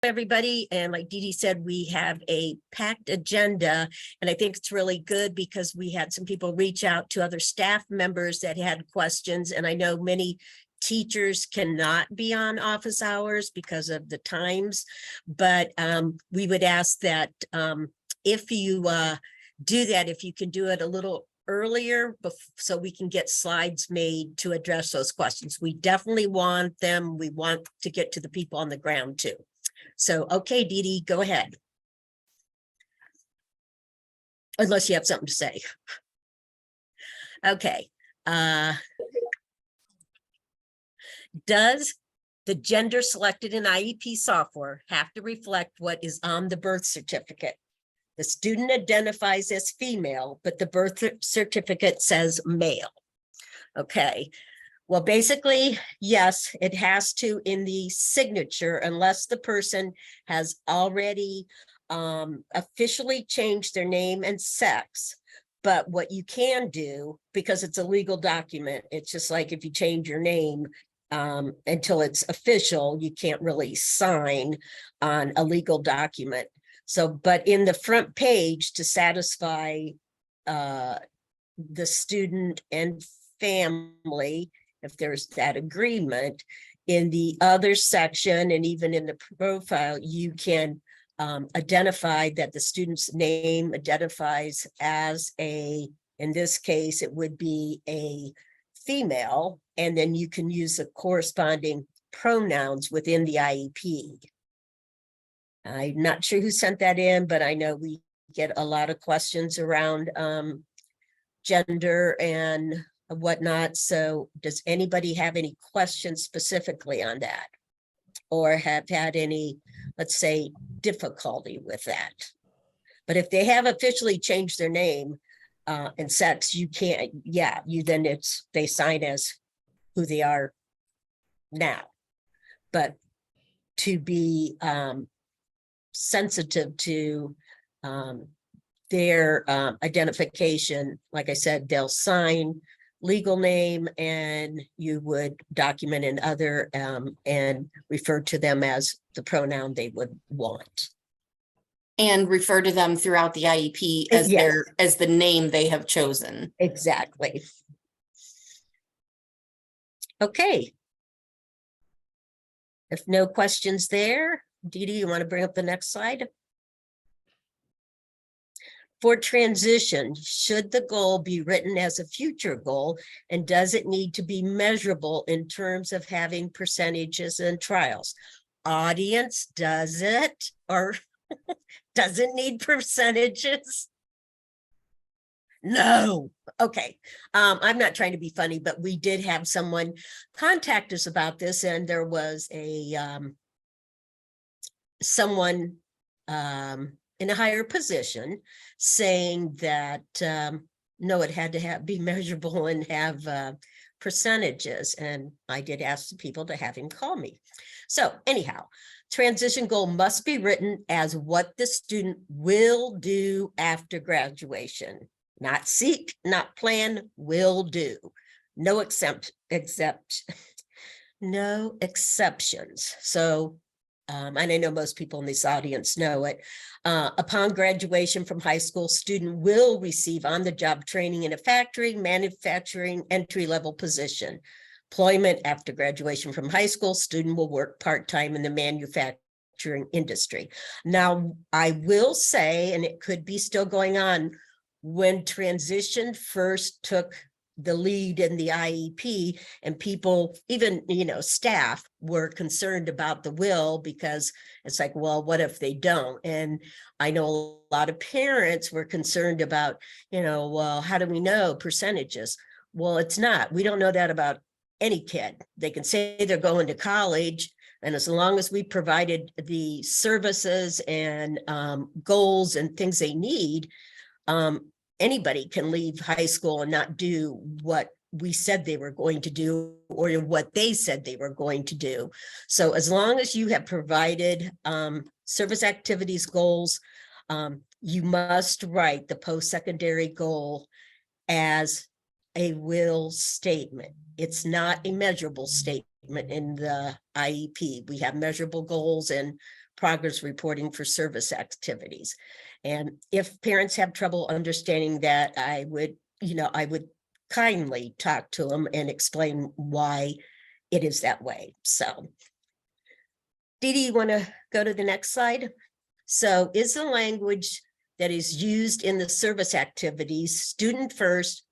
everybody. And like Dee Dee said, we have a packed agenda, and I think it's really good because we had some people reach out to other staff members that had questions. And I know many teachers cannot be on office hours because of the times, but we would ask that if you do that, if you can do it a little earlier so we can get slides made to address those questions. We definitely want them. We want to get to the people on the ground too. So, okay, Dee Dee, go ahead. Unless you have something to say. Okay. Does the gender selected in IEP software have to reflect what is on the birth certificate? The student identifies as female, but the birth certificate says male. Okay. Well, basically, yes, it has to in the signature, unless the person has already officially changed their name and sex. But what you can do, because it's a legal document, it's just like if you change your name until it's official, you can't really sign on a legal document. So, but in the front page to satisfy the student and family, if there's that agreement, in the other section and even in the profile, you can identify that the student's name identifies as a, in this case, it would be a female, and then you can use the corresponding pronouns within the IEP. I'm not sure who sent that in, but I know we get a lot of questions around gender and whatnot. So does anybody have any questions specifically on that? Or have had any, let's say, difficulty with that? But if they have officially changed their name and sex, you can't, yeah, you then they sign as who they are now. But to be sensitive to their identification, like I said, they'll sign legal name and you would document in other and refer to them as the pronoun they would want. And refer to them throughout the IEP as as the name they have chosen. Exactly. Okay. If no questions there, Dee Dee, you want to bring up the next slide? For transition, should the goal be written as a future goal, and does it need to be measurable in terms of having percentages and trials? Audience, does it or does it need percentages? No. Okay. I'm not trying to be funny, but we did have someone contact us about this, and there was a someone in a higher position saying that no, it had to be measurable and have percentages. And I did ask the people to have him call me. So anyhow, transition goal must be written as what the student will do after graduation. Not seek, not plan, will do. No no exceptions. So and I know most people in this audience know it. Upon graduation from high school, student will receive on-the-job training in a factory, manufacturing, entry-level position. Employment after graduation from high school, student will work part-time in the manufacturing industry. Now, I will say, and it could be still going on, when transition first took the lead in the IEP, and people, even, staff were concerned about the will, because it's like, well, what if they don't? And I know a lot of parents were concerned about, well, how do we know percentages? Well, it's not. We don't know that about any kid. They can say they're going to college, and as long as we provided the services and goals and things they need, anybody can leave high school and not do what we said they were going to do or what they said they were going to do. So as long as you have provided service activities goals, you must write the post-secondary goal as a will statement. It's not a measurable statement in the IEP. We have measurable goals and progress reporting for service activities. And if parents have trouble understanding that, I would kindly talk to them and explain why it is that way. So, Dee Dee, you want to go to the next slide? So, is the language that is used in the service activities student first,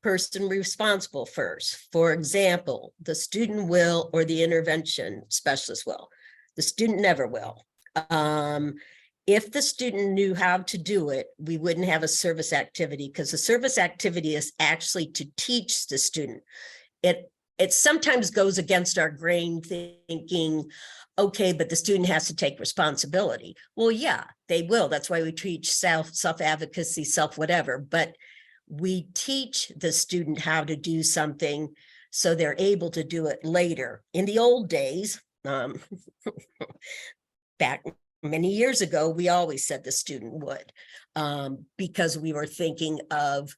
person responsible first? For example, the student will or the intervention specialist will. The student never will. If the student knew how to do it, we wouldn't have a service activity, because the service activity is actually to teach the student. It sometimes goes against our grain thinking, okay, but the student has to take responsibility. Well, yeah, they will. That's why we teach self-advocacy, self-whatever, but we teach the student how to do something so they're able to do it later. In the old days, back many years ago, we always said the student would, because we were thinking of,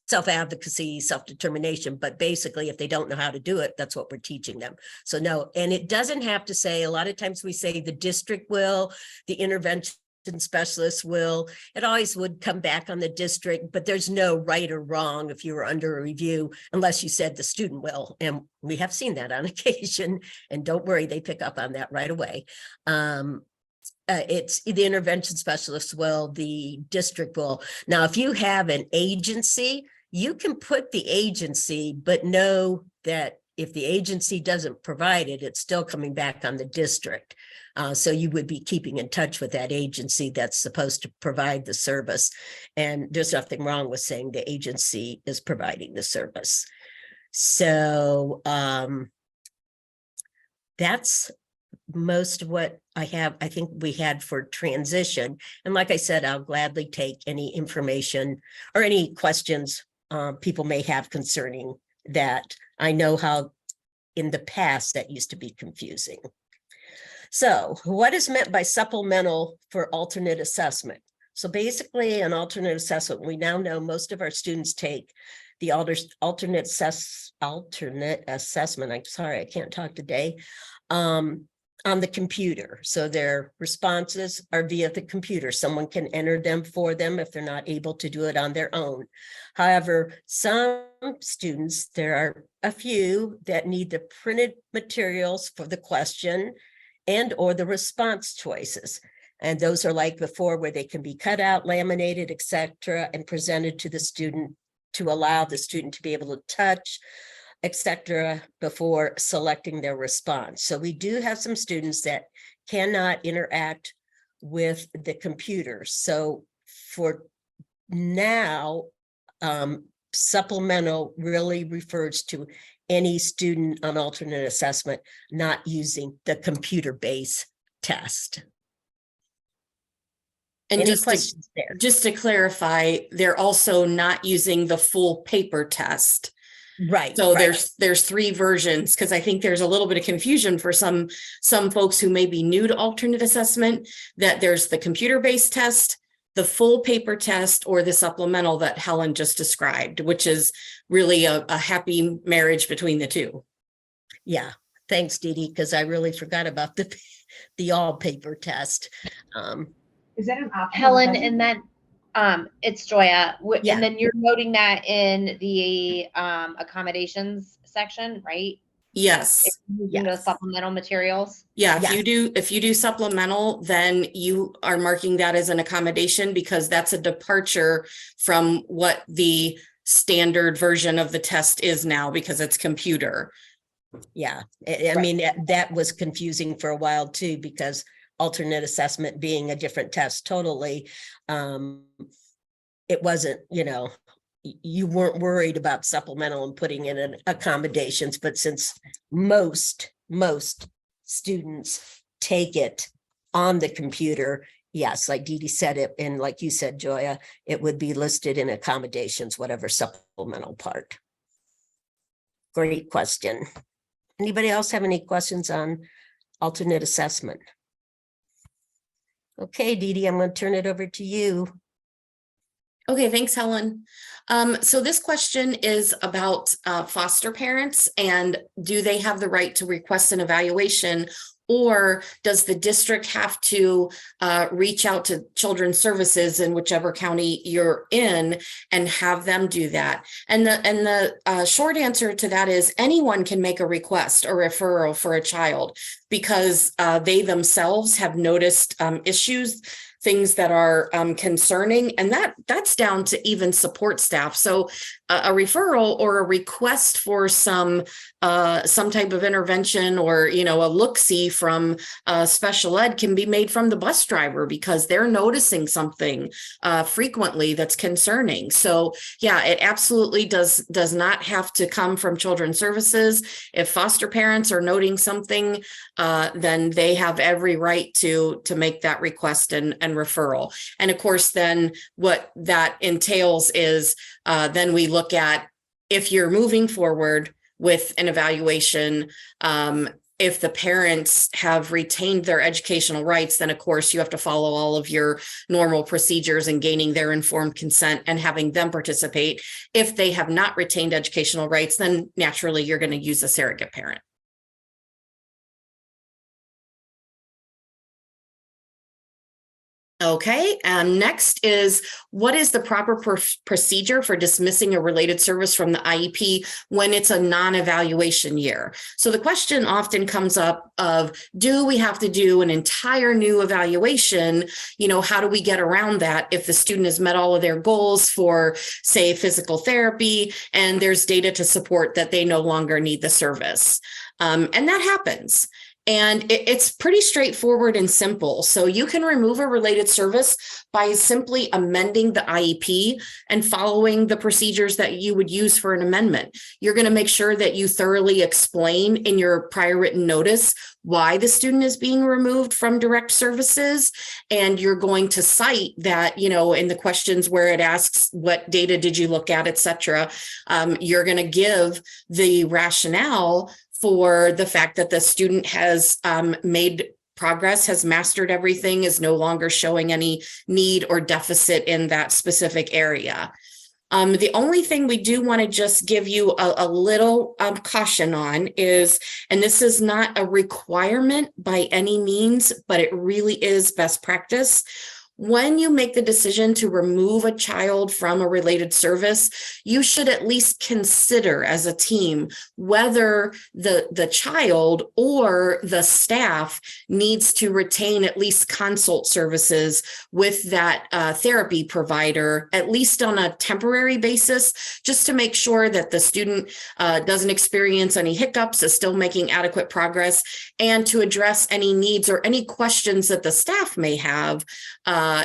self-advocacy, self-determination, but basically if they don't know how to do it, that's what we're teaching them. So no, and it doesn't have to say, a lot of times we say the district will, the intervention specialist will, it always would come back on the district, but there's no right or wrong if you were under a review, unless you said the student will. And we have seen that on occasion, and don't worry, they pick up on that right away. It's the intervention specialist will, the district will. Now, if you have an agency, you can put the agency, but know that if the agency doesn't provide it, it's still coming back on the district. So you would be keeping in touch with that agency that's supposed to provide the service. And there's nothing wrong with saying the agency is providing the service. So that's most of what I think we had for transition. And like I said, I'll gladly take any information or any questions people may have concerning that. I know how in the past that used to be confusing. So what is meant by supplemental for alternate assessment? So basically an alternate assessment, we now know most of our students take the alternate assessment. I'm sorry, I can't talk today. On the computer. So their responses are via the computer. Someone can enter them for them if they're not able to do it on their own. However, some students, there are a few that need the printed materials for the question and or the response choices. And those are like before, where they can be cut out, laminated, etc., and presented to the student to allow the student to be able to touch, etc., before selecting their response. So we do have some students that cannot interact with the computer. So for now, supplemental really refers to any student on alternate assessment not using the computer-based test. And Any just questions there? Just to clarify, they're also not using the full paper test. Right. So right. there's three versions, because I think there's a little bit of confusion for some folks who may be new to alternate assessment, that there's the computer-based test, the full paper test, or the supplemental that Helen just described, which is really a happy marriage between the two. Yeah. Thanks, Dee Dee, because I really forgot about the all paper test. Is that an option? Helen, and then it's Joya. Yeah. And then you're noting that in the accommodations section, right? Yes. Using those supplemental materials. Yeah, Yes. if you do supplemental, then you are marking that as an accommodation, because that's a departure from what the standard version of the test is now, because it's computer. Yeah, I mean, that was confusing for a while too, because alternate assessment being a different test totally, it wasn't, you weren't worried about supplemental and putting in an accommodations, but since most students take it on the computer, yes, like Dee Dee said it, and like you said, Joya, it would be listed in accommodations, whatever supplemental part. Great question. Anybody else have any questions on alternate assessment? Okay, Dee Dee, I'm going to turn it over to you. Okay, thanks, Helen. So this question is about foster parents, and do they have the right to request an evaluation, or does the district have to reach out to Children's Services in whichever county you're in and have them do that? And the short answer to that is anyone can make a request or referral for a child because they themselves have noticed issues, things that are concerning, and that's down to even support staff. So a referral or a request for some type of intervention or, you know, a look-see from special ed can be made from the bus driver because they're noticing something frequently that's concerning. So yeah, it absolutely does not have to come from Children's Services. If foster parents are noting something, then they have every right to make that request and referral. And of course, then what that entails is then we look at, if you're moving forward with an evaluation, if the parents have retained their educational rights, then of course you have to follow all of your normal procedures and gaining their informed consent and having them participate. If they have not retained educational rights, then naturally you're going to use a surrogate parent. Okay, next is, what is the proper procedure for dismissing a related service from the IEP when it's a non-evaluation year? So the question often comes up of, do we have to do an entire new evaluation? You know, how do we get around that if the student has met all of their goals for, say, physical therapy, and there's data to support that they no longer need the service? And that happens. And it's pretty straightforward and simple. So you can remove a related service by simply amending the IEP and following the procedures that you would use for an amendment. You're going to make sure that you thoroughly explain in your prior written notice why the student is being removed from direct services. And you're going to cite that, you know, in the questions where it asks, what data did you look at, et cetera, you're going to give the rationale for the fact that the student has made progress, has mastered everything, is no longer showing any need or deficit in that specific area. The only thing we do want to just give you a little caution on is, and this is not a requirement by any means, but it really is best practice. When you make the decision to remove a child from a related service, you should at least consider as a team whether the child or the staff needs to retain at least consult services with that therapy provider, at least on a temporary basis, just to make sure that the student doesn't experience any hiccups, is still making adequate progress, and to address any needs or any questions that the staff may have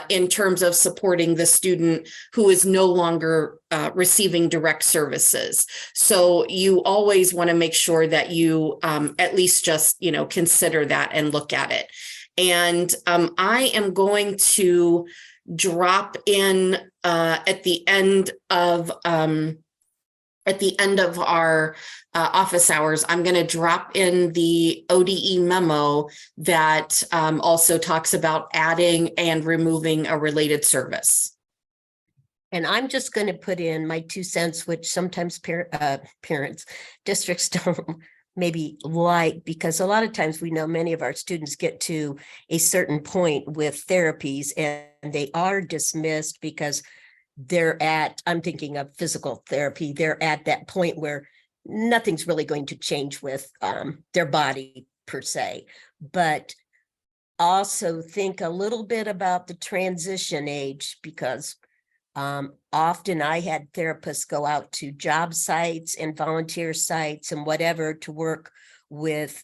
in terms of supporting the student who is no longer receiving direct services. So you always want to make sure that you at least just, you know, consider that and look at it. And I am going to drop in at the end of our office hours, I'm going to drop in the ODE memo that also talks about adding and removing a related service. And I'm just going to put in my 2 cents, which sometimes parents, districts don't maybe like, because a lot of times we know many of our students get to a certain point with therapies and they are dismissed because they're at, I'm thinking of physical therapy, they're at that point where nothing's really going to change with their body per se. But also think a little bit about the transition age, because often I had therapists go out to job sites and volunteer sites and whatever to work with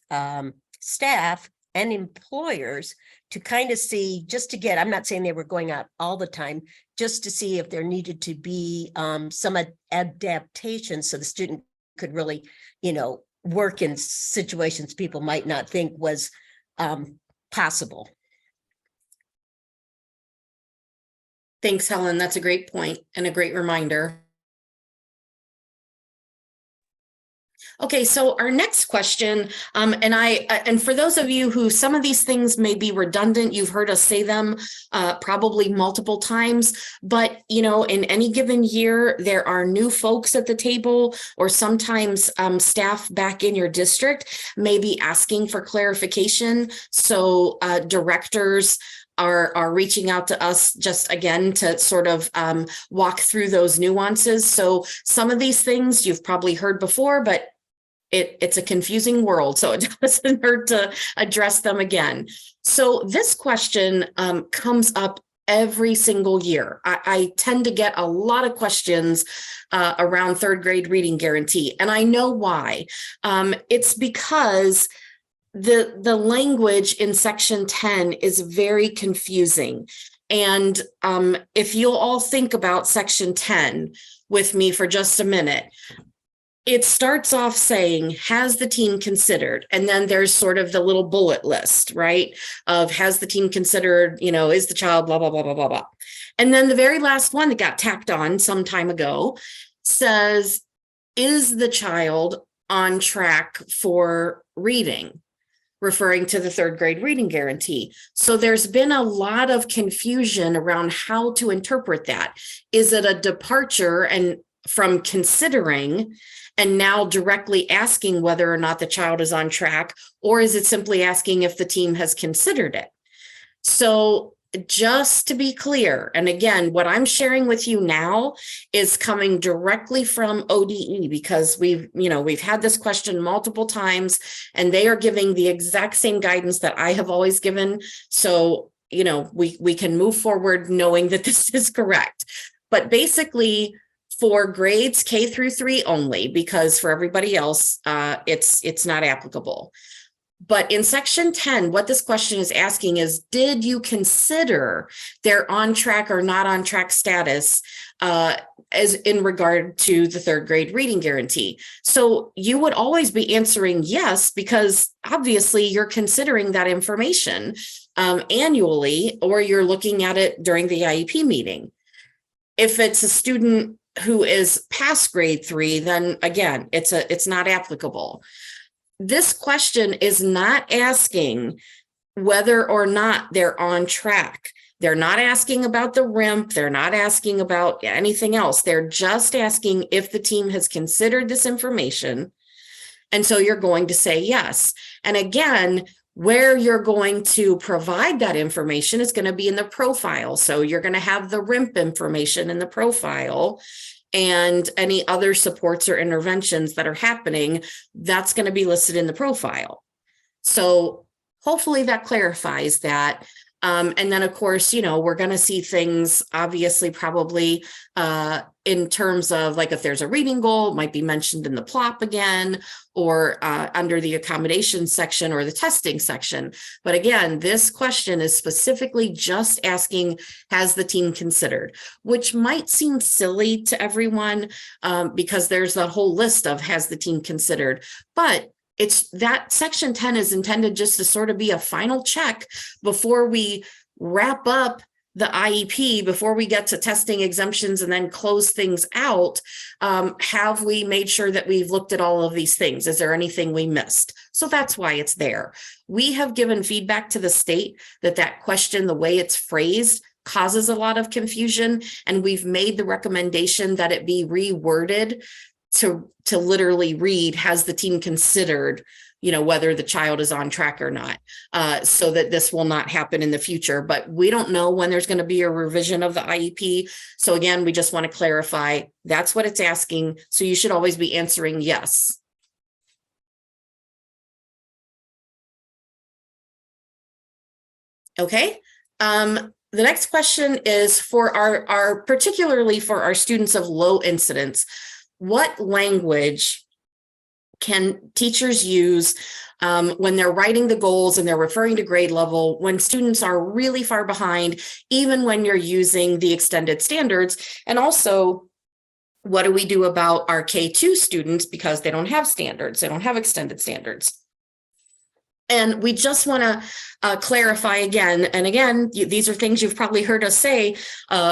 staff and employers to kind of see, just to get, I'm not saying they were going out all the time, just to see if there needed to be some adaptation so the student could really, you know, work in situations people might not think was possible. Thanks, Helen. That's a great point and a great reminder. Okay, so our next question, and for those of you who some of these things may be redundant, you've heard us say them probably multiple times, but in any given year, there are new folks at the table, or sometimes staff back in your district may be asking for clarification. So directors are reaching out to us just again to sort of walk through those nuances. So some of these things you've probably heard before, but it's a confusing world, so it doesn't hurt to address them again. So this question comes up every single year. I tend to get a lot of questions around third grade reading guarantee, and I know why. It's because the language in section 10 is very confusing. And if you'll all think about section 10 with me for just a minute, it starts off saying, has the team considered? And then there's sort of the little bullet list, right? Of has the team considered, is the child blah, blah, blah, blah, blah, blah. And then the very last one that got tacked on some time ago says, is the child on track for reading? Referring to the third grade reading guarantee. So there's been a lot of confusion around how to interpret that. Is it a departure and from considering and now directly asking whether or not the child is on track, or is it simply asking if the team has considered it? So just to be clear, and again, what I'm sharing with you now is coming directly from ODE, because we've had this question multiple times and they are giving the exact same guidance that I have always given. So, we can move forward knowing that this is correct. But basically, for grades K through 3 only, because for everybody else, it's not applicable. But in section 10, what this question is asking is, did you consider their on track or not on track status as in regard to the third grade reading guarantee? So you would always be answering yes, because obviously you're considering that information annually, or you're looking at it during the IEP meeting. If it's a student who is past grade 3, then again, it's not applicable. This question is not asking whether or not they're on track. They're not asking about the RIMP. They're not asking about anything else. They're just asking if the team has considered this information. And so you're going to say yes. And again, where you're going to provide that information is going to be in the profile. So you're going to have the RIMP information in the profile, and any other supports or interventions that are happening, that's going to be listed in the profile. So hopefully that clarifies that. And then, of course, we're going to see things, obviously, probably in terms of like if there's a reading goal, it might be mentioned in the PLOP again, or under the accommodation section or the testing section. But again, this question is specifically just asking, has the team considered? Which might seem silly to everyone because there's that whole list of has the team considered. But it's that section 10 is intended just to sort of be a final check before we wrap up the IEP, before we get to testing exemptions and then close things out. Have we made sure that we've looked at all of these things? Is there anything we missed? So that's why it's there. We have given feedback to the state that question, the way it's phrased, causes a lot of confusion, and we've made the recommendation that it be reworded to literally read, has the team considered, whether the child is on track or not, so that this will not happen in the future. But we don't know when there's going to be a revision of the IEP. So again, we just want to clarify that's what it's asking. So you should always be answering yes. Okay. The next question is for our particularly for our students of low incidence. What language can teachers use when they're writing the goals and they're referring to grade level, when students are really far behind, even when you're using the extended standards? And also, what do we do about our K2 students because they don't have standards, they don't have extended standards? And we just want to clarify again, and again, these are things you've probably heard us say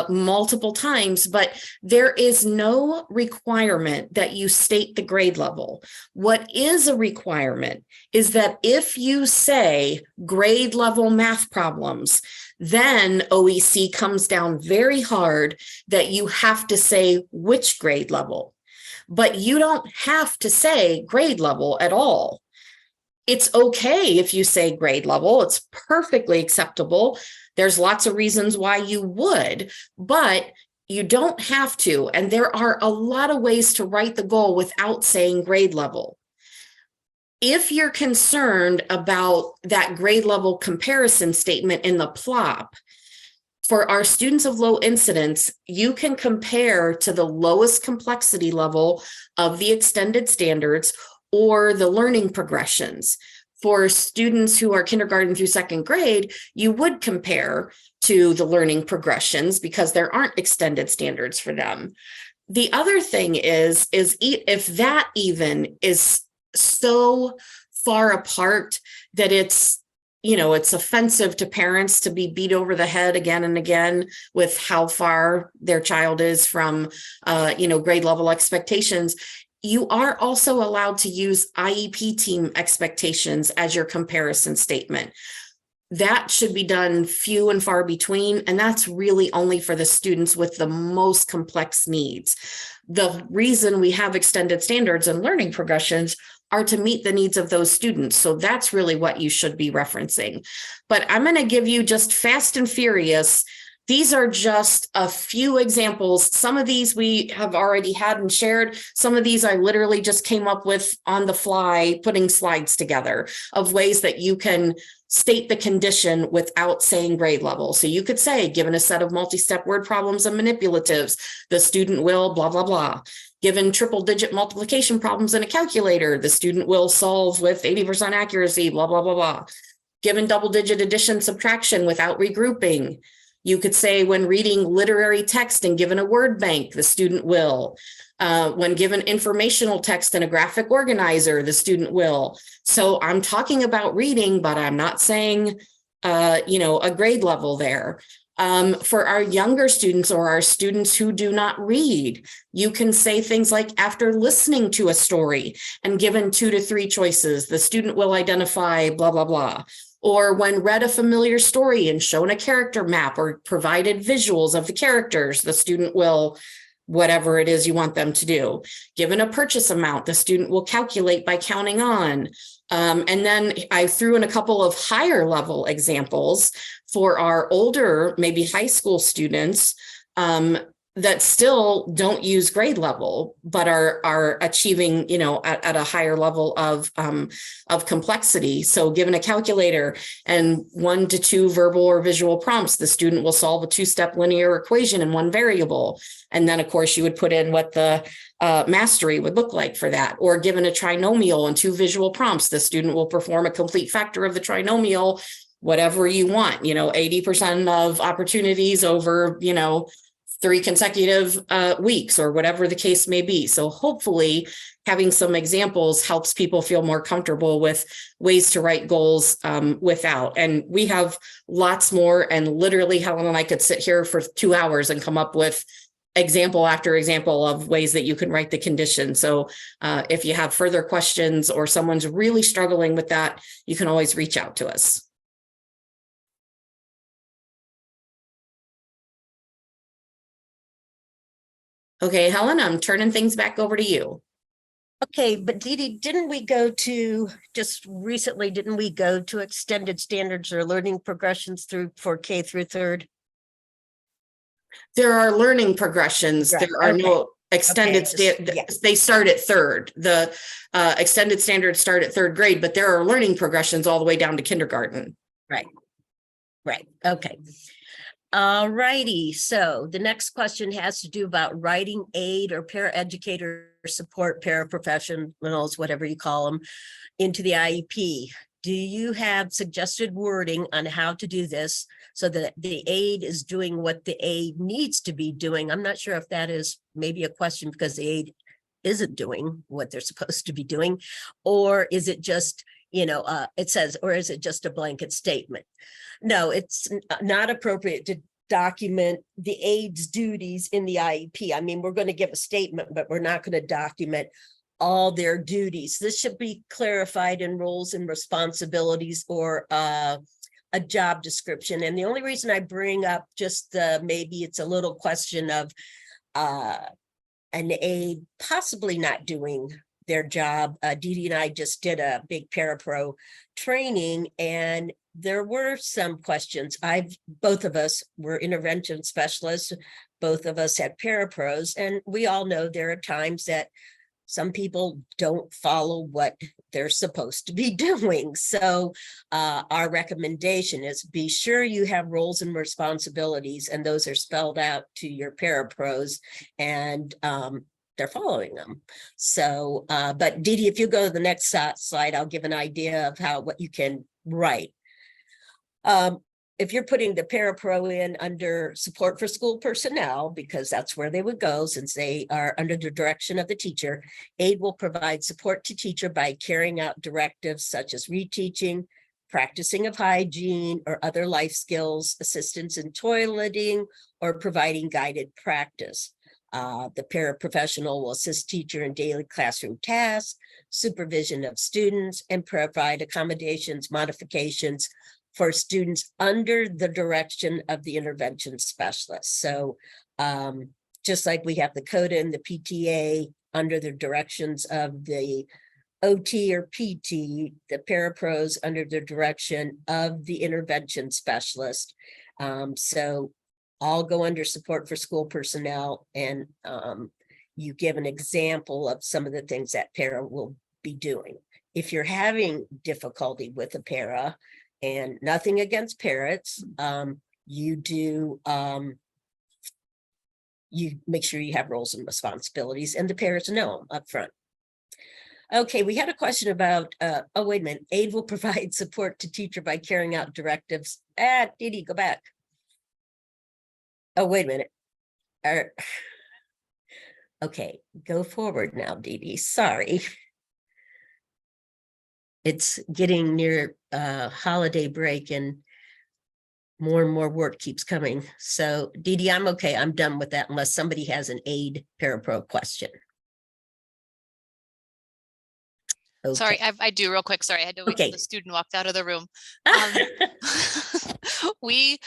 multiple times, but there is no requirement that you state the grade level. What is a requirement is that if you say grade level math problems, then OEC comes down very hard that you have to say which grade level. But you don't have to say grade level at all. It's okay if you say grade level, it's perfectly acceptable. There's lots of reasons why you would, but you don't have to. And there are a lot of ways to write the goal without saying grade level. If you're concerned about that grade level comparison statement in the PLOP, for our students of low incidence, you can compare to the lowest complexity level of the extended standards or the learning progressions. For students who are kindergarten through second grade, you would compare to the learning progressions because there aren't extended standards for them. The other thing is if that even is so far apart that it's offensive to parents to be beat over the head again and again with how far their child is from, grade level expectations, you are also allowed to use IEP team expectations as your comparison statement. That should be done few and far between, and that's really only for the students with the most complex needs. The reason we have extended standards and learning progressions are to meet the needs of those students. So that's really what you should be referencing. But I'm going to give you just fast and furious. These are just a few examples. Some of these we have already had and shared. Some of these I literally just came up with on the fly, putting slides together of ways that you can state the condition without saying grade level. So you could say, given a set of multi-step word problems and manipulatives, the student will blah, blah, blah. Given triple-digit multiplication problems in a calculator, the student will solve with 80% accuracy, blah, blah, blah, blah. Given double-digit addition, subtraction without regrouping, you could say when reading literary text and given a word bank, the student will. When given informational text and a graphic organizer, the student will. So I'm talking about reading, but I'm not saying, a grade level there. For our younger students or our students who do not read, you can say things like after listening to a story and given 2 to 3 choices, the student will identify blah, blah, blah. Or when read a familiar story and shown a character map or provided visuals of the characters, the student will, whatever it is you want them to do. Given a purchase amount, the student will calculate by counting on. And then I threw in a couple of higher level examples for our older, maybe high school students that still don't use grade level, but are achieving, at a higher level of complexity. So given a calculator and 1 to 2 verbal or visual prompts, the student will solve a 2-step linear equation in 1 variable. And then of course you would put in what the mastery would look like for that. Or given a trinomial and 2 visual prompts, the student will perform a complete factor of the trinomial, whatever you want, 80% of opportunities over, 3 consecutive weeks or whatever the case may be. So hopefully having some examples helps people feel more comfortable with ways to write goals without. And we have lots more, and literally Helen and I could sit here for 2 hours and come up with example after example of ways that you can write the condition. So if you have further questions or someone's really struggling with that, you can always reach out to us. Okay, Helen, I'm turning things back over to you. Okay, but Dee Dee, didn't we go to extended standards or learning progressions for K through 3rd? There are learning progressions. Right, There are no extended, yes. They start at 3rd. The extended standards start at 3rd grade, but there are learning progressions all the way down to kindergarten. Right. Okay. All righty. So the next question has to do about writing aid or paraeducator support, paraprofessionals, whatever you call them, into the IEP. Do you have suggested wording on how to do this so that the aide is doing what the aide needs to be doing? I'm not sure if that is maybe a question because the aide isn't doing what they're supposed to be doing, or is it just it says, or is it just a blanket statement? No, it's not appropriate to document the aide's duties in the IEP. I mean, we're going to give a statement, but we're not going to document all their duties. This should be clarified in roles and responsibilities or a job description. And the only reason I bring up just maybe it's a little question of an aide possibly not doing their job. Dee Dee and I just did a big parapro training, and there were some questions. Both of us were intervention specialists. Both of us had parapros, and we all know there are times that some people don't follow what they're supposed to be doing. So our recommendation is be sure you have roles and responsibilities, and those are spelled out to your parapros, and they're following them. So, but Dee Dee, if you go to the next slide, I'll give an idea of what you can write. If you're putting the parapro in under support for school personnel, because that's where they would go since they are under the direction of the teacher, aide will provide support to teacher by carrying out directives such as reteaching, practicing of hygiene or other life skills, assistance in toileting, or providing guided practice. The paraprofessional will assist teacher in daily classroom tasks, supervision of students, and provide accommodations, modifications for students under the direction of the intervention specialist. So just like we have the CODA and the PTA under the directions of the OT or PT, the parapros under the direction of the intervention specialist. So all go under support for school personnel, and you give an example of some of the things that para will be doing. If you're having difficulty with a para, and nothing against parents, you make sure you have roles and responsibilities, and the parents know them up front. Okay, we had a question about, oh, wait a minute, aide will provide support to teacher by carrying out directives. Dee Dee, go back. Oh, wait a minute. Okay, go forward now, Dee Dee, sorry. It's getting near holiday break and more and more work keeps coming. So Dee Dee, I'm okay. I'm done with that unless somebody has an aide parapro question. Okay. Sorry, I do real quick. Sorry, I had to wait till the student walked out of the room. We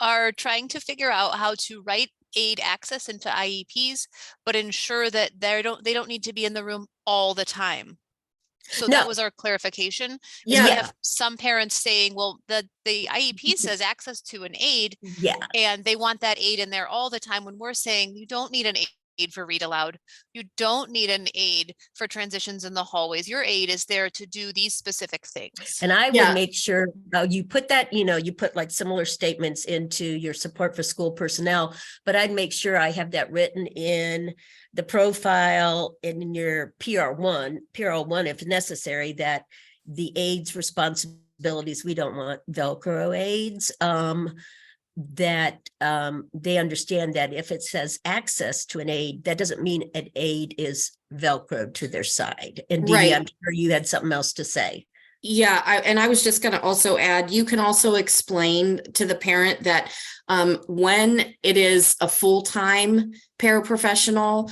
are trying to figure out how to write aide access into IEPs, but ensure that they don't need to be in the room all the time. So that was our clarification. Yeah. We have some parents saying, well, the IEP says access to an aide, and they want that aide in there all the time, when we're saying you don't need an aide for read aloud. You don't need an aide for transitions in the hallways. Your aide is there to do these specific things. And I would make sure you put that, you put like similar statements into your support for school personnel, but I'd make sure I have that written in the profile in your PR1 if necessary, that the aide's responsibilities, we don't want Velcro aides, that they understand that if it says access to an aide, that doesn't mean an aide is Velcroed to their side. And Dee Dee, I'm sure you had something else to say. Yeah, I was just going to also add, you can also explain to the parent that when it is a full-time paraprofessional,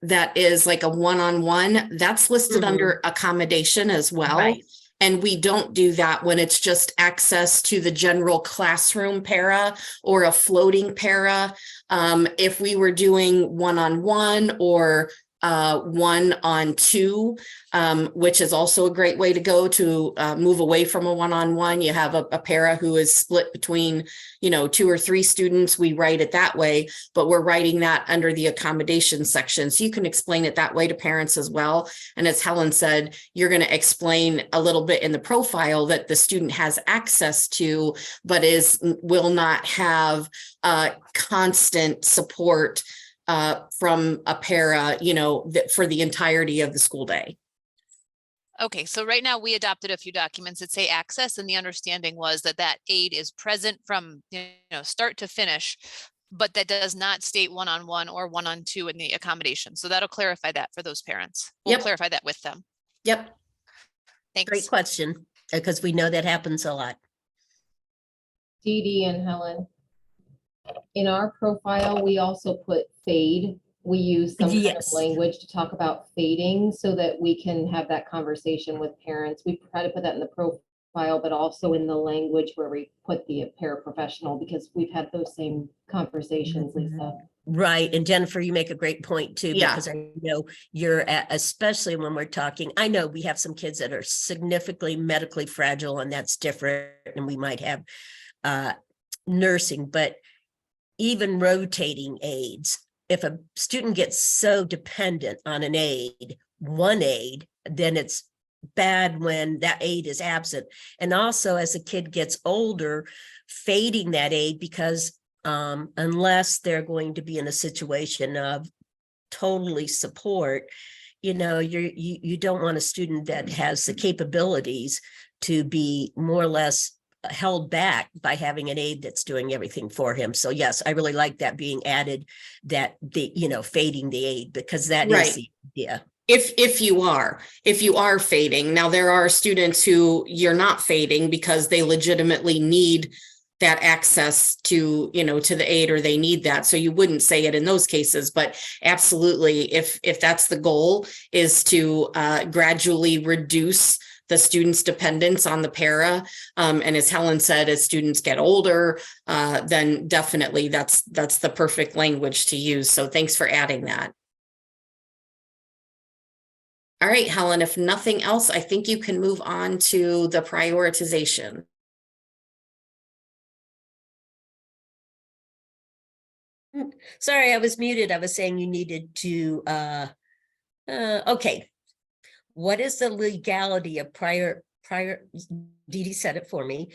that is like a one-on-one, that's listed under accommodation as well. Right. And we don't do that when it's just access to the general classroom para or a floating para. If we were doing one-on-one or 1-on-2, which is also a great way to go to move away from a one-on-one. You have a para who is split between, 2 or 3 students. We write it that way, but we're writing that under the accommodation section. So you can explain it that way to parents as well. And as Helen said, you're going to explain a little bit in the profile that the student has access to, but will not have constant support from a para, for the entirety of the school day. Okay, so right now we adopted a few documents that say access, and the understanding was that aide is present from start to finish, but that does not state one-on-one or one-on-2 in the accommodation. So that'll clarify that for those parents. We'll clarify that with them. Yep. Great Thanks. question, because we know that happens a lot. Dee Dee and Helen. In our profile, we also put fade. We use some kind of Yes. language to talk about fading so that we can have that conversation with parents. We try to put that in the profile, but also in the language where we put the paraprofessional, because we've had those same conversations, Lisa. Right. And Jennifer, you make a great point too, Yeah. because I know especially when we're talking, I know we have some kids that are significantly medically fragile, and that's different. And we might have nursing, but even rotating aides, if a student gets so dependent on an aide, one aide, then it's bad when that aide is absent. And also as a kid gets older, fading that aide, because unless they're going to be in a situation of totally support, you don't want a student that has the capabilities to be more or less held back by having an aide that's doing everything for him. So yes, I really like that being added, that fading the aide, because that Right. is the idea. If you are fading. Now, there are students who you're not fading because they legitimately need that access to, to the aid, or they need that. So you wouldn't say it in those cases, but absolutely, if that's the goal, is to gradually reduce the student's dependence on the para. And as Helen said, as students get older, then definitely that's the perfect language to use. So thanks for adding that. All right, Helen, if nothing else, I think you can move on to the prioritization. Sorry, I was muted. I was saying you needed to, okay. What is the legality of Dee Dee said it for me,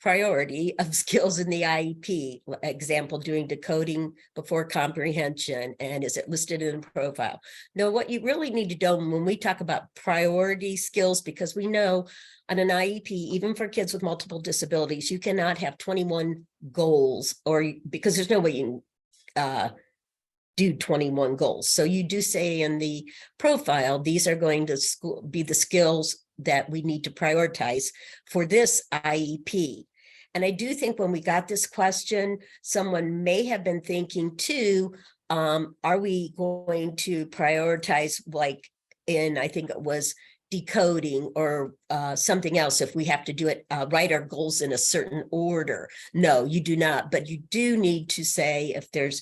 priority of skills in the IEP? Example, doing decoding before comprehension, and is it listed in the profile? No, what you really need to know when we talk about priority skills, because we know on an IEP, even for kids with multiple disabilities, you cannot have 21 goals, or because there's no way you can do 21 goals. So you do say in the profile, these are going to be the skills that we need to prioritize for this IEP. And I do think when we got this question, someone may have been thinking too, are we going to prioritize, like in, I think it was decoding or something else, if we have to do it, write our goals in a certain order? No, you do not, but you do need to say if the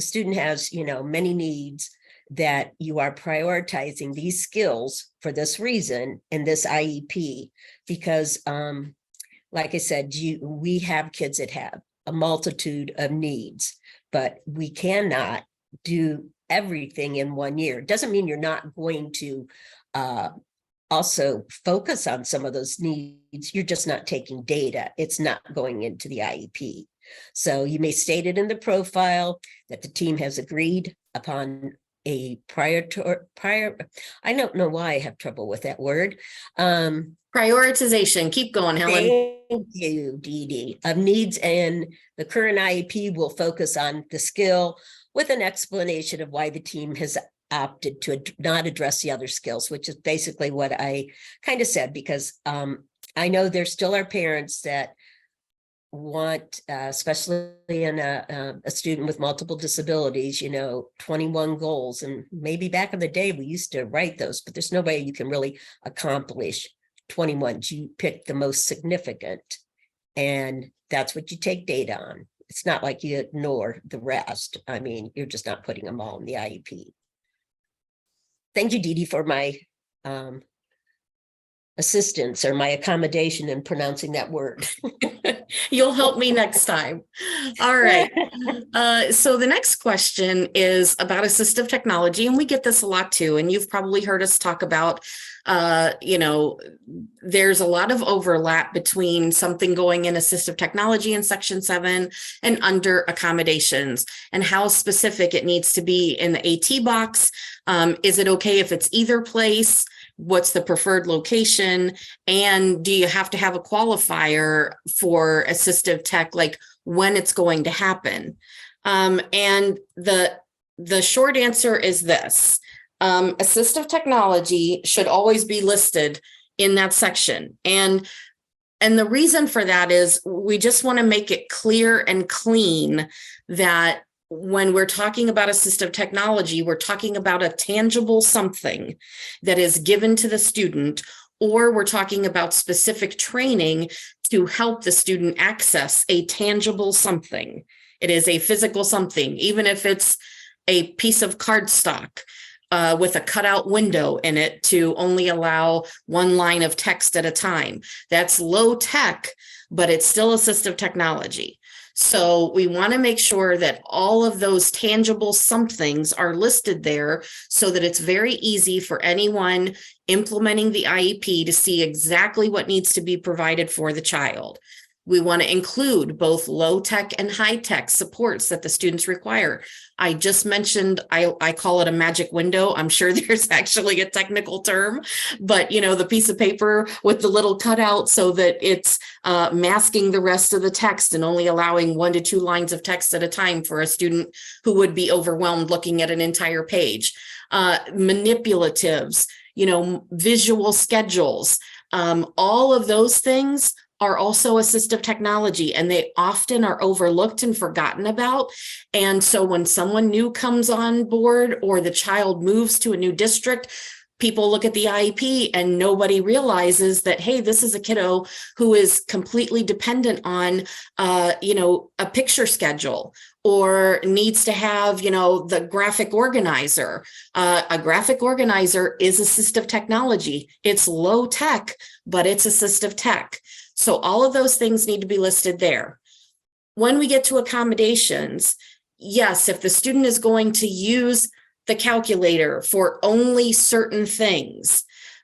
student has, many needs, that you are prioritizing these skills for this reason in this IEP, because like I said, we have kids that have a multitude of needs, but we cannot do everything in 1 year. It doesn't mean you're not going to also focus on some of those needs. You're just not taking data. It's not going into the IEP. So you may state it in the profile that the team has agreed upon a prior, I don't know why I have trouble with that word. Prioritization. Keep going, Helen. Thank you, Dee Dee. Of needs, and the current IEP will focus on the skill with an explanation of why the team has opted to not address the other skills, which is basically what I kind of said, because I know there still are parents that want, especially in a student with multiple disabilities, 21 goals. And maybe back in the day, we used to write those, but there's no way you can really accomplish 21. You pick the most significant, and that's what you take data on. It's not like you ignore the rest. I mean, you're just not putting them all in the IEP. Thank you, Dee Dee, for my assistance or my accommodation in pronouncing that word. You'll help me next time. All right. So the next question is about assistive technology, and we get this a lot too. And you've probably heard us talk about, there's a lot of overlap between something going in assistive technology in Section 7 and under accommodations, and how specific it needs to be in the AT box. Is it okay if it's either place? What's the preferred location? And do you have to have a qualifier for assistive tech, like when it's going to happen? And the short answer is this. Assistive technology should always be listed in that section. And the reason for that is we just want to make it clear and clean that when we're talking about assistive technology, we're talking about a tangible something that is given to the student, or we're talking about specific training to help the student access a tangible something. It is a physical something, even if it's a piece of cardstock with a cutout window in it to only allow one line of text at a time. That's low tech, but it's still assistive technology. So we want to make sure that all of those tangible somethings are listed there so that it's very easy for anyone implementing the IEP to see exactly what needs to be provided for the child. We want to include both low tech and high tech supports that the students require. I just mentioned, I call it a magic window. I'm sure there's actually a technical term, but the piece of paper with the little cutout so that it's masking the rest of the text and only allowing 1 to 2 lines of text at a time for a student who would be overwhelmed looking at an entire page. Manipulatives, visual schedules, all of those things are also assistive technology, and they often are overlooked and forgotten about. And so when someone new comes on board or the child moves to a new district, people look at the IEP and nobody realizes that, hey, this is a kiddo who is completely dependent on, a picture schedule, or needs to have, the graphic organizer. A graphic organizer is assistive technology. It's low tech, but it's assistive tech. So all of those things need to be listed there. When we get to accommodations, yes, if the student is going to use the calculator for only certain things,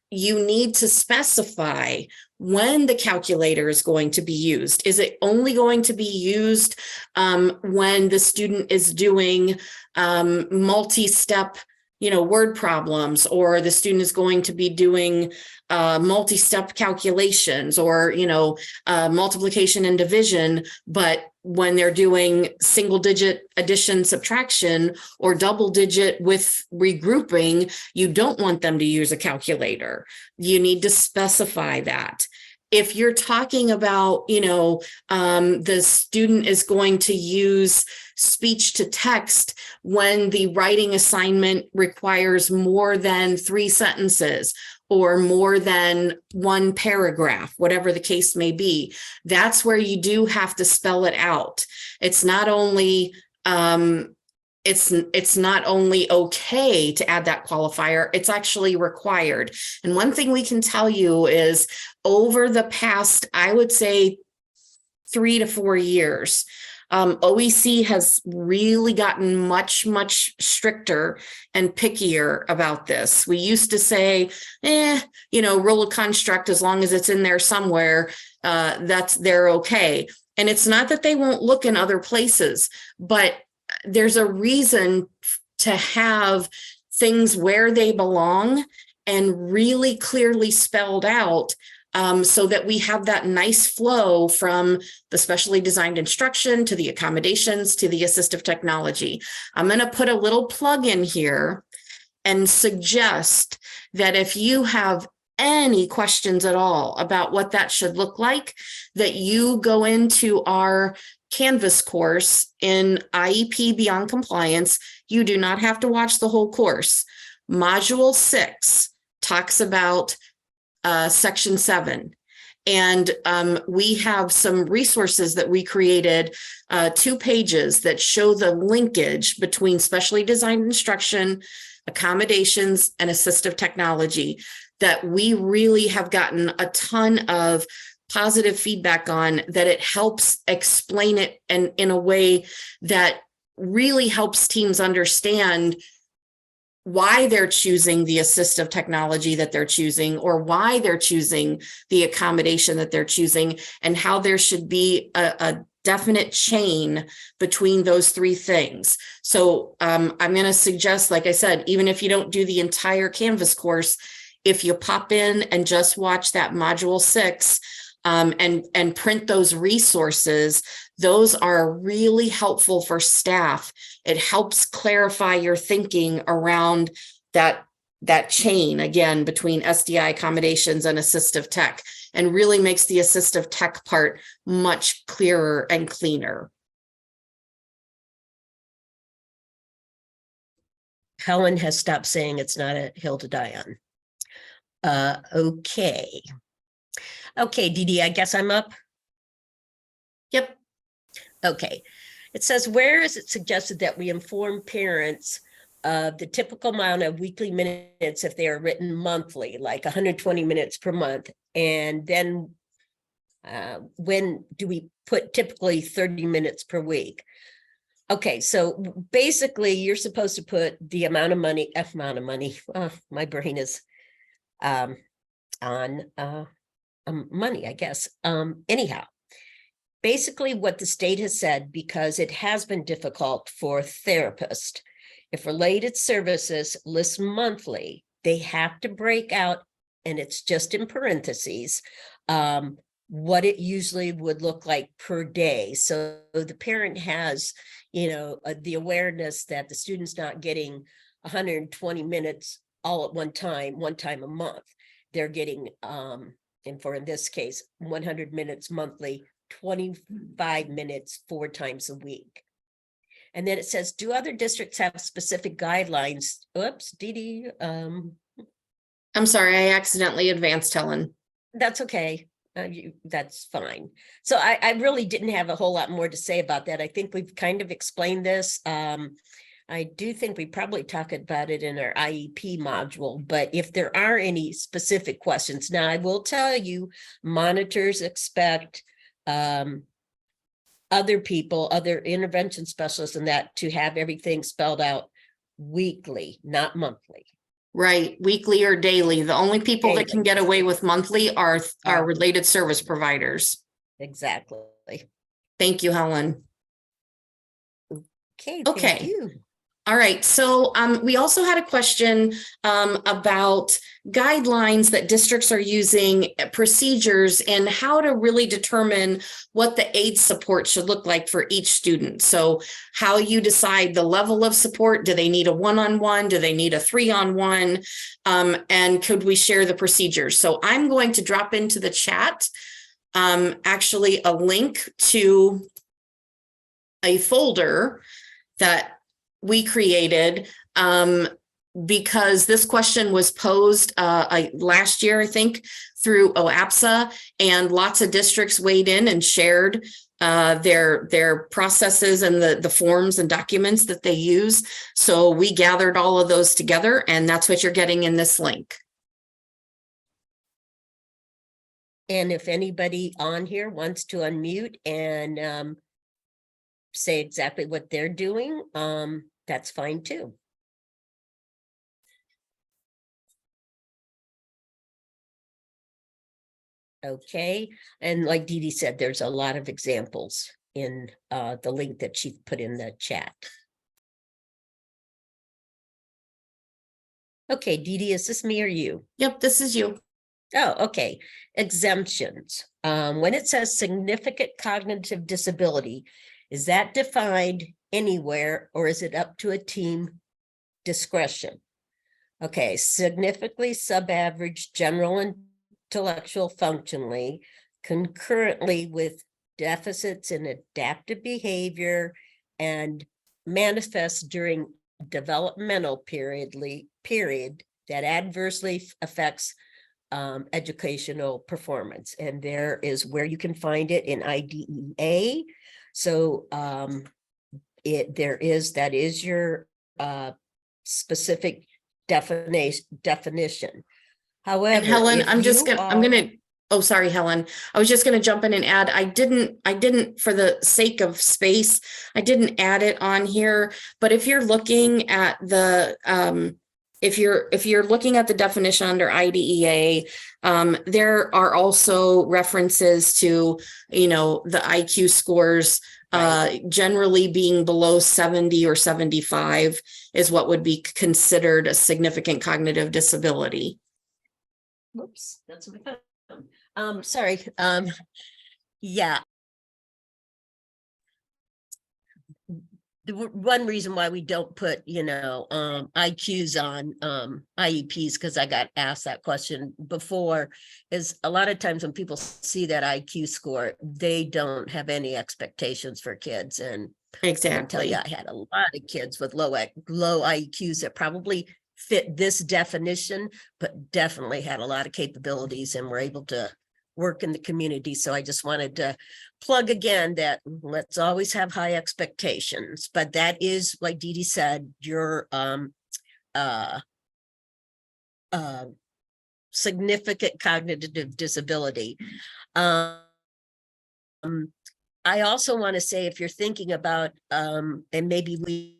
you need to specify when the calculator is going to be used. Is it only going to be used when the student is doing multi-step word problems, or the student is going to be doing multi-step calculations, or, multiplication and division, but when they're doing single digit addition, subtraction, or double digit with regrouping, you don't want them to use a calculator. You need to specify that. If you're talking about, the student is going to use speech to text when the writing assignment requires more than 3 sentences or more than 1 paragraph, whatever the case may be, that's where you do have to spell it out. It's not only it's not only okay to add that qualifier, it's actually required. And one thing we can tell you is over the past, I would say 3 to 4 years, OEC has really gotten much, much stricter and pickier about this. We used to say, rule of construct, as long as it's in there somewhere, they're okay. And it's not that they won't look in other places, but there's a reason to have things where they belong and really clearly spelled out, so that we have that nice flow from the specially designed instruction to the accommodations to the assistive technology. I'm going to put a little plug in here and suggest that if you have any questions at all about what that should look like, that you go into our Canvas course in IEP Beyond Compliance. You do not have to watch the whole course. Module 6 talks about Section 7. And we have some resources that we created, 2 pages that show the linkage between specially designed instruction, accommodations, and assistive technology that we really have gotten a ton of positive feedback on, that it helps explain it and in a way that really helps teams understand why they're choosing the assistive technology that they're choosing, or why they're choosing the accommodation that they're choosing, and how there should be a definite chain between those 3 things. So I'm going to suggest, like I said, even if you don't do the entire Canvas course, if you pop in and just watch that module 6 and print those resources, those are really helpful for staff. It helps clarify your thinking around that that chain again between SDI accommodations and assistive tech, and really makes the assistive tech part much clearer and cleaner. Helen has stopped saying it's not a hill to die on. Okay. Okay, Dee Dee, I guess I'm up. Yep. Okay. It says, where is it suggested that we inform parents of the typical amount of weekly minutes if they are written monthly, like 120 minutes per month? And then when do we put typically 30 minutes per week? Okay, so basically you're supposed to put the amount of money, my brain is on money, I guess. Anyhow, basically what the state has said, because it has been difficult for therapists, if related services list monthly, they have to break out, and it's just in parentheses, what it usually would look like per day. So the parent has, the awareness that the student's not getting 120 minutes all at one time a month. They're getting, and for in this case, 100 minutes monthly, 25 minutes 4 times a week. And then it says, do other districts have specific guidelines? Oops, Dee Dee. I'm sorry, I accidentally advanced, Helen. That's okay. That's fine. So I really didn't have a whole lot more to say about that. I think we've kind of explained this. I do think we probably talked about it in our IEP module, but if there are any specific questions, now I will tell you, monitors expect other people, other intervention specialists and that to have everything spelled out weekly, not monthly. Right, weekly or daily. The only people that can get away with monthly are related service providers. Exactly. Thank you, Helen. Okay. Okay. Thank you. All right, so we also had a question about guidelines that districts are using, procedures, and how to really determine what the aide support should look like for each student. So how you decide the level of support, do they need a one-on-one, do they need a 3-on-1, and could we share the procedures? So I'm going to drop into the chat actually a link to a folder that we created because this question was posed last year, I think, through OAPSA, and lots of districts weighed in and shared their processes and the forms and documents that they use. So we gathered all of those together, and that's what you're getting in this link. And if anybody on here wants to unmute and say exactly what they're doing, that's fine too. Okay, and like Dee Dee said, there's a lot of examples in the link that she put in the chat. Okay, Dee Dee, is this me or you? Yep, this is you. Oh, okay. Exemptions. When it says significant cognitive disability, is that defined anywhere, or is it up to a team discretion? Okay, significantly sub-average general intellectual functionally, concurrently with deficits in adaptive behavior, and manifests during developmental period that adversely affects educational performance. And there is where you can find it in IDEA. So that is your specific definition. However, and Helen, oh, sorry, Helen. I was just gonna jump in and add, I didn't for the sake of space, I didn't add it on here, but if you're looking at the if you're looking at the definition under IDEA, there are also references to, the IQ scores generally being below 70 or 75 is what would be considered a significant cognitive disability. Whoops, that's what I found. Sorry. Yeah. one reason why we don't put, IQs on IEPs, because I got asked that question before, is a lot of times when people see that IQ score, they don't have any expectations for kids. And I can tell Exactly. you, I had a lot of kids with low IQs that probably fit this definition, but definitely had a lot of capabilities and were able to work in the community. So I just wanted to plug again that let's always have high expectations, but that is, like Dee Dee said, your significant cognitive disability. I also want to say, if you're thinking about, and maybe we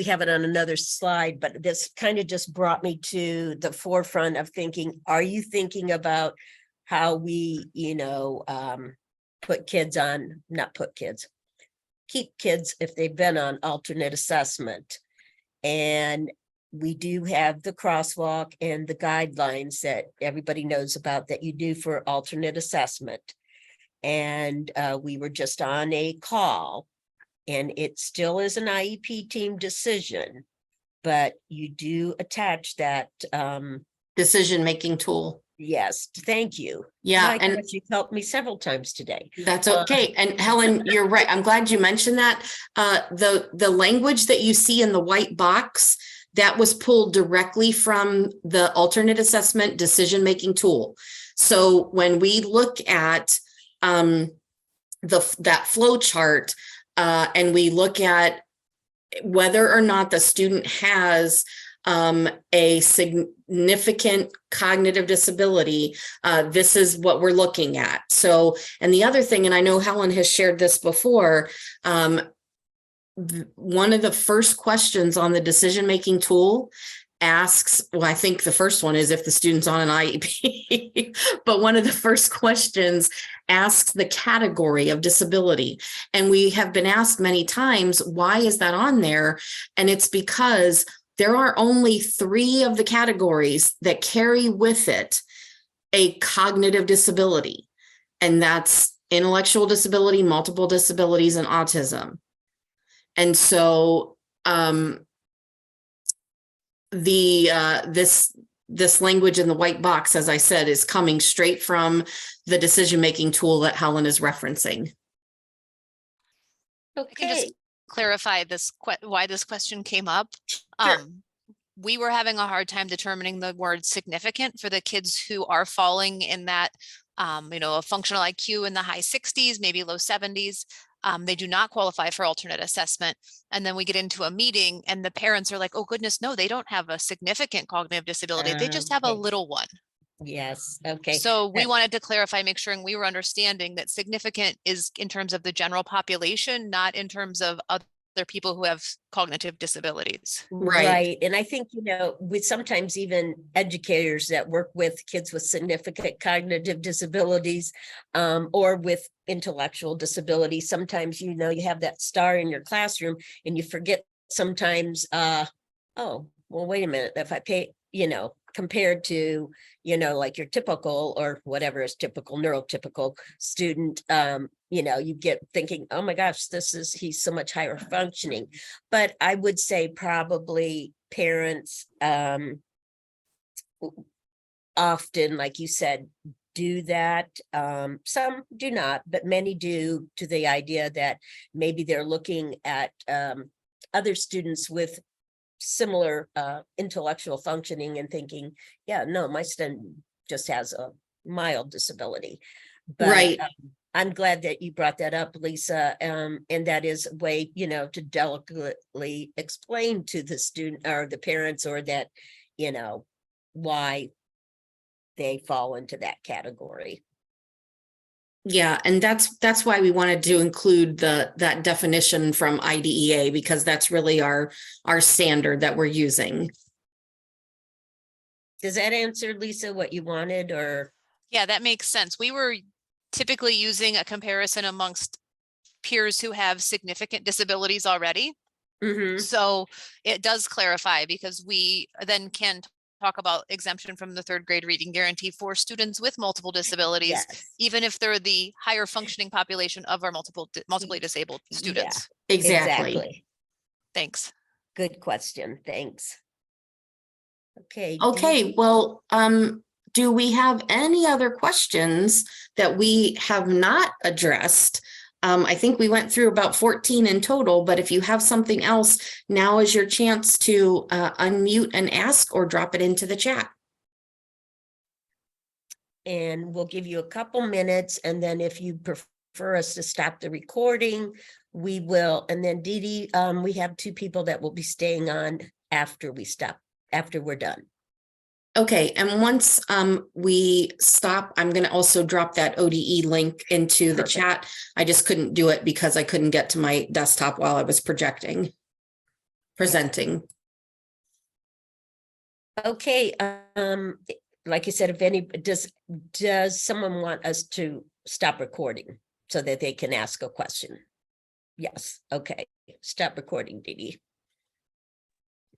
have it on another slide, but this kind of just brought me to the forefront of thinking, are you thinking about how we, keep kids if they've been on alternate assessment? And we do have the crosswalk and the guidelines that everybody knows about that you do for alternate assessment. And we were just on a call, and it still is an IEP team decision, but you do attach that. Decision-making tool. Yes, thank you. Yeah, My and gosh, you've helped me several times today. that's okay. And Helen, you're right. I'm glad you mentioned that. The language that you see in the white box, that was pulled directly from the alternate assessment decision-making tool. So when we look at that flow chart, and we look at whether or not the student has a significant cognitive disability, this is what we're looking at. So, and the other thing, and I know Helen has shared this before, one of the first questions on the decision-making tool asks, well, I think the first one is if the student's on an IEP, but one of the first questions asks the category of disability. And we have been asked many times, why is that on there? And it's because there are only 3 of the categories that carry with it a cognitive disability, and that's intellectual disability, multiple disabilities, and autism. And so this language in the white box, as I said, is coming straight from the decision-making tool that Helen is referencing. I can just clarify this why this question came up. Sure. We were having a hard time determining the word significant for the kids who are falling in that, a functional IQ in the high 60s, maybe low 70s. They do not qualify for alternate assessment. And then we get into a meeting and the parents are like, oh goodness, no, they don't have a significant cognitive disability. They just have a Okay. little one. Yes, okay. So we wanted to clarify, make sure we were understanding that significant is in terms of the general population, not in terms of other people who have cognitive disabilities. Right. And I think, with sometimes even educators that work with kids with significant cognitive disabilities, or with intellectual disabilities, sometimes, you have that star in your classroom and you forget sometimes, oh, well, wait a minute, if I pay, compared to, like your typical or whatever is typical neurotypical student, you get thinking, oh my gosh, he's so much higher functioning. But I would say probably parents often, like you said, do that. Some do not, but many do, to the idea that maybe they're looking at other students with similar intellectual functioning and thinking, yeah, no, my son just has a mild disability. But Right. I'm glad that you brought that up, Lisa. And that is a way, to delicately explain to the student or the parents, or that, why they fall into that category. Yeah, and that's why we wanted to include that definition from IDEA, because that's really our standard that we're using. Does that answer, Lisa, what you wanted? Or Yeah, that makes sense. We were typically using a comparison amongst peers who have significant disabilities already. Mhm. So it does clarify, because we then can talk about exemption from the third grade reading guarantee for students with multiple disabilities, Yes, even if they're the higher functioning population of our multiply disabled students. Exactly. Thanks. good question, thanks. Okay. Okay, Dee Dee? well, do we have any other questions that we have not addressed? I think we went through about 14 in total, but if you have something else, now is your chance to unmute and ask or drop it into the chat. And we'll give you a couple minutes, and then if you prefer us to stop the recording, we will. And then Dee Dee, we have 2 people that will be staying on after we stop, after we're done. Okay, and once we stop, I'm going to also drop that ODE link into the Perfect. chat. I just couldn't do it because I couldn't get to my desktop while I was presenting. Okay, like I said, if any, does someone want us to stop recording so that they can ask a question? Yes, okay, stop recording, Dee Dee.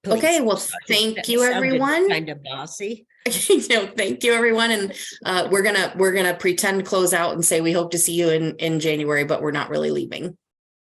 Please. Okay, well, That thank you, sounded everyone. Kind of bossy. Thank you, everyone. And we're gonna pretend close out and say we hope to see you in January, but we're not really leaving.